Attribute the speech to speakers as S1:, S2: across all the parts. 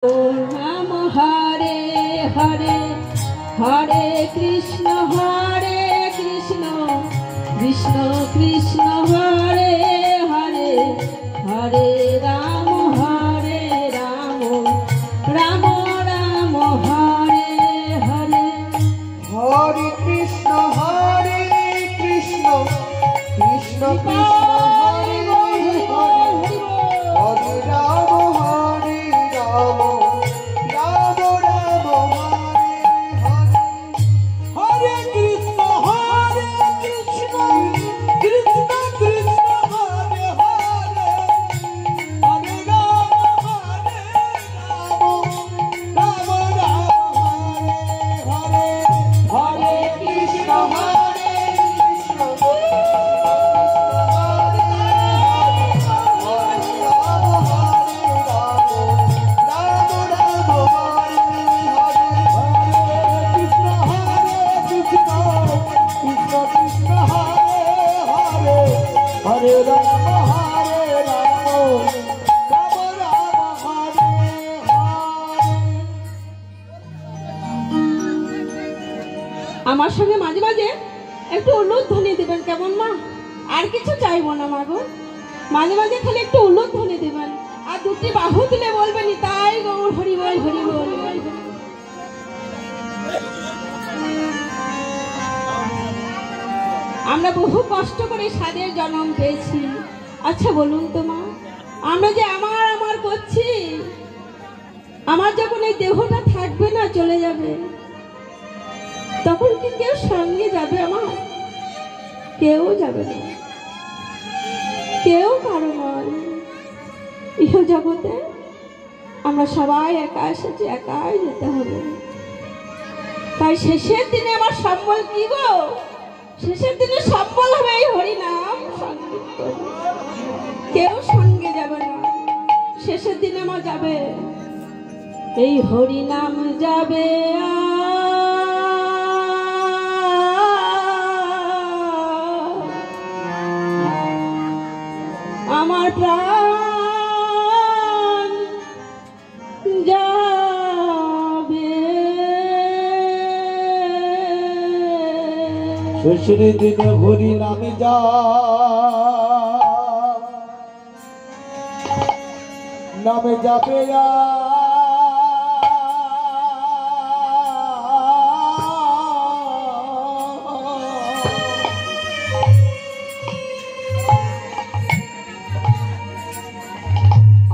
S1: রাম হরে হরে হরে কৃষ্ণ কৃষ্ণ কৃষ্ণ হরে হরে হরে রাম রাম রাম হরে হরে
S2: হরে কৃষ্ণ কৃষ্ণ কৃষ্ণ হরে হরে হরে রাম রাম রাম হরে হরে হরে কৃষ্ণ কৃষ্ণ কৃষ্ণ কৃষ্ণ হরে হরে হরে রাম রাম রাম হরে হরে কৃষ্ণ हरे राम
S1: আমার সঙ্গে মাঝে মাঝে একটু উলুধ্বনি দিবেন কেমন মা? আর কিছু চাইবো না মা গো, মাঝে মাঝে খালি একটু উলুধ্বনি দিবেন আর দুটি বাহু তুলে বলবেন তাই গৌর হরি বল হরি বল। আমরা বহু কষ্ট করে সাদের জন্ম পেয়েছি। আচ্ছা বলুন তো মা, আমরা যে আমার আমার করছি, আমার যখন এই দেহটা থাকবে না, চলে যাবে, তখন কি কেউ সঙ্গে যাবে? আমার কেউ যাবে না, কেউ কারো নয়। ইহ জগতে আমরা সবাই একা এসেছি, একাই যেতে হবে। তাই শেষের দিনে আমার সম্বল কি গো? শেষের দিনে সম্বল হবে এই হরিনাম সংকীর্তন। কেউ সঙ্গে যাবে না, শেষের দিনে আমার যাবে এই হরিনাম যাবে। আমার প্রাণ যাবে
S2: শেষের দিনে হরি নামে যা নামে যাবে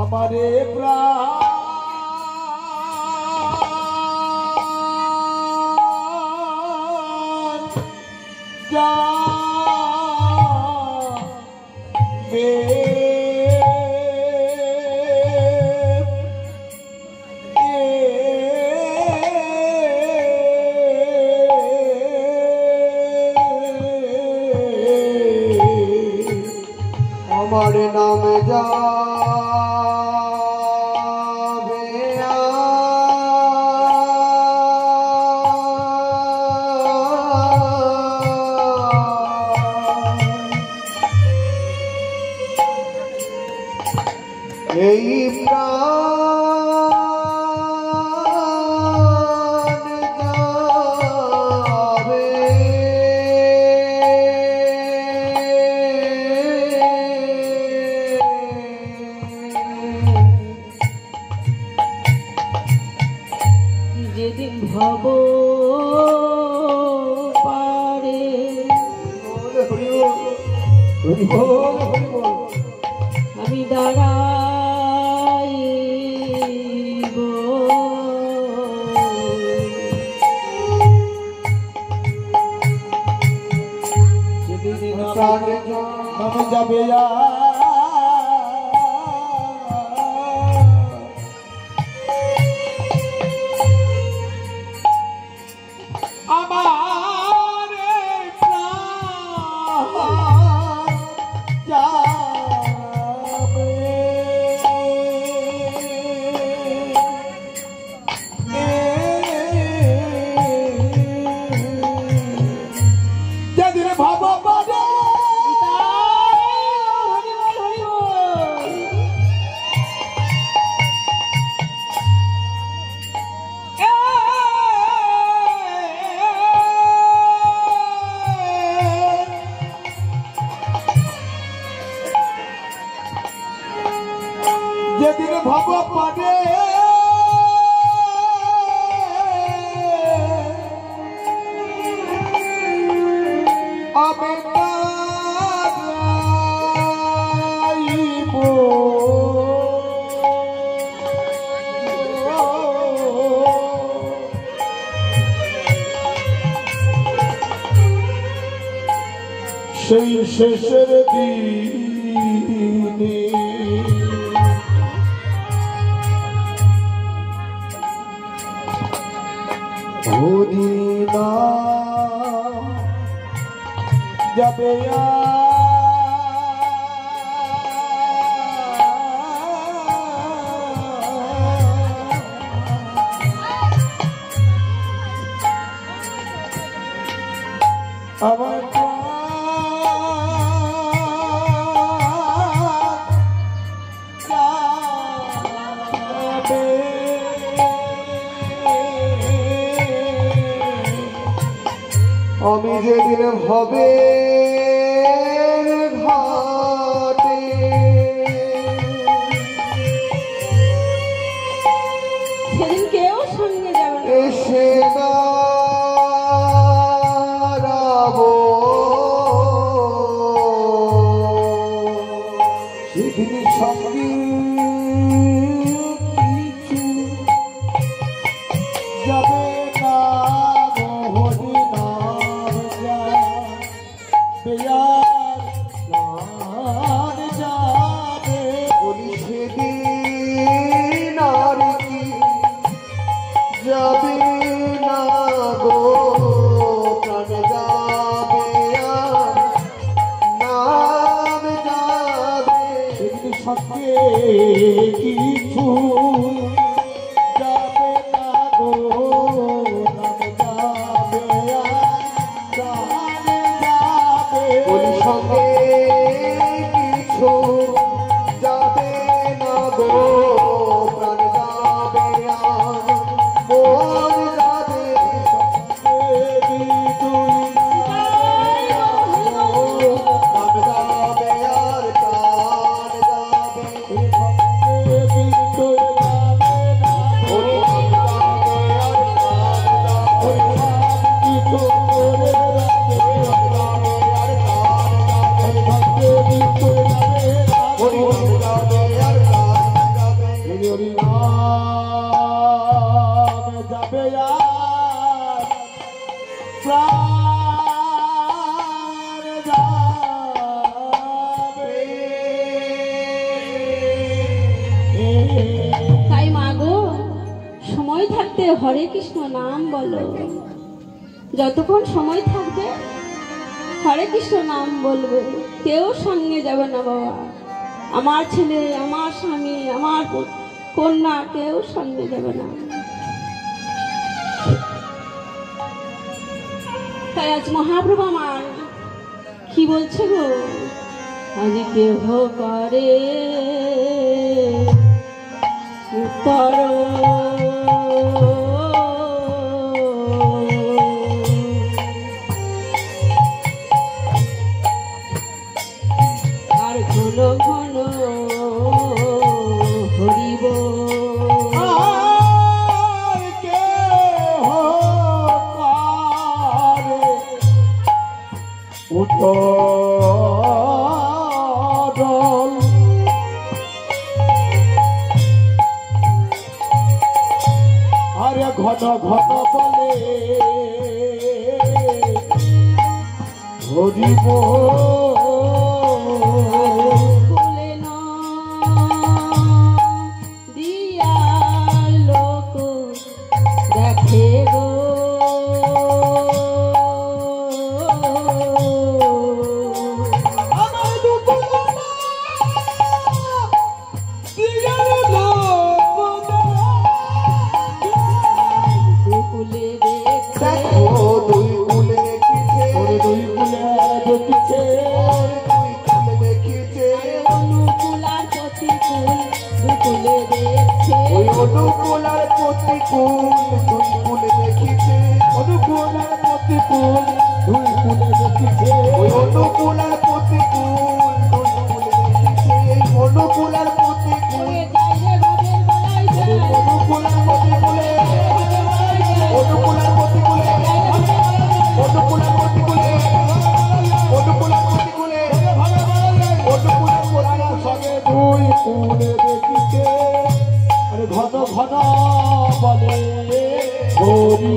S2: আমারে প্রাণ আমার নামে যা এই প্রাণ যাবে
S1: যেদিন ভব পারে আমি দাঁড়াইব,
S2: যেদিন প্রাণ যাবে আমার প্রাণ যাবে যেদিন ভাব পারে সেই শেষের দিনে হরি নাম যাবে আমার আমি যেদিন হবে ঘাটে
S1: সেদিন কেউ সঙ্গে যাবে না।
S2: এসে দাঁড়াবো সেদিন সঙ্গে কিছু যাবে না মোহনী নাম যাবে বলি সেদিন আর কি যাবে না গো প্রাণ যাবে আর নাম যাবে সেদিন সঙ্গে কিছু যাবে না গো নাম যাবে আর প্রাণ যাবে বলি সঙ্গে কিছু যাবে না গো প্রাণ যাবে আর মন যাবে তুই নাম যাবে আর প্রাণ যাবে তুই হরি নাম যাবে আর প্রাণ
S1: তাই মাগো সময় থাকতে হরে কৃষ্ণ নাম বলো। যতক্ষণ সময় থাকবে হরে কৃষ্ণ নাম বলবে। কেউ সঙ্গে যাবে না বাবা। আমার ছেলে, আমার স্বামী, আমার কন্যা কেউ সঙ্গে যাবে না। তাই আজ মহাপ্রভু আমার কি বলছে গো, আজ কেহ করে উত্তর আর ঘন ঘন হরিব
S2: আর কেহ করে উত্তরণ আরে ঘন ঘন বলে হরিব
S1: কুলে না দিয়া লোক দেখে গো
S2: আমার দুপুরে দিয়ার লোক
S1: কুলে দেখে
S2: দেখো দুই কুলে দেখিছে ওরে দুই কুলে দেখিছে ওরে দুই কুলে দেখিছে
S1: অনুকূলার প্রতিকূল দুকুলে দেখছে
S2: ওই অনুকূলার প্রতিকূল দুই কুলে দেখিছে অনুকূলার প্রতিকূল দুই কুলে দেখিছে ওই অনুকূলার প্রতিকূল দুই কুলে দেখিছে অনুকূলার প্রতিকূল
S1: ওরে যাইরে বাবের বালাই যায়
S2: অনুকূলার প্রতিকূলে অনুকূলার প্রতিকূলে অনুকূলার প্রতিকূলে অনুকূলার প্রতিকূলে অনুকূলার প্রতিকূল সঙ্গে দুই কুলে দেখিছে আরে ঘন ঘন বলে হরি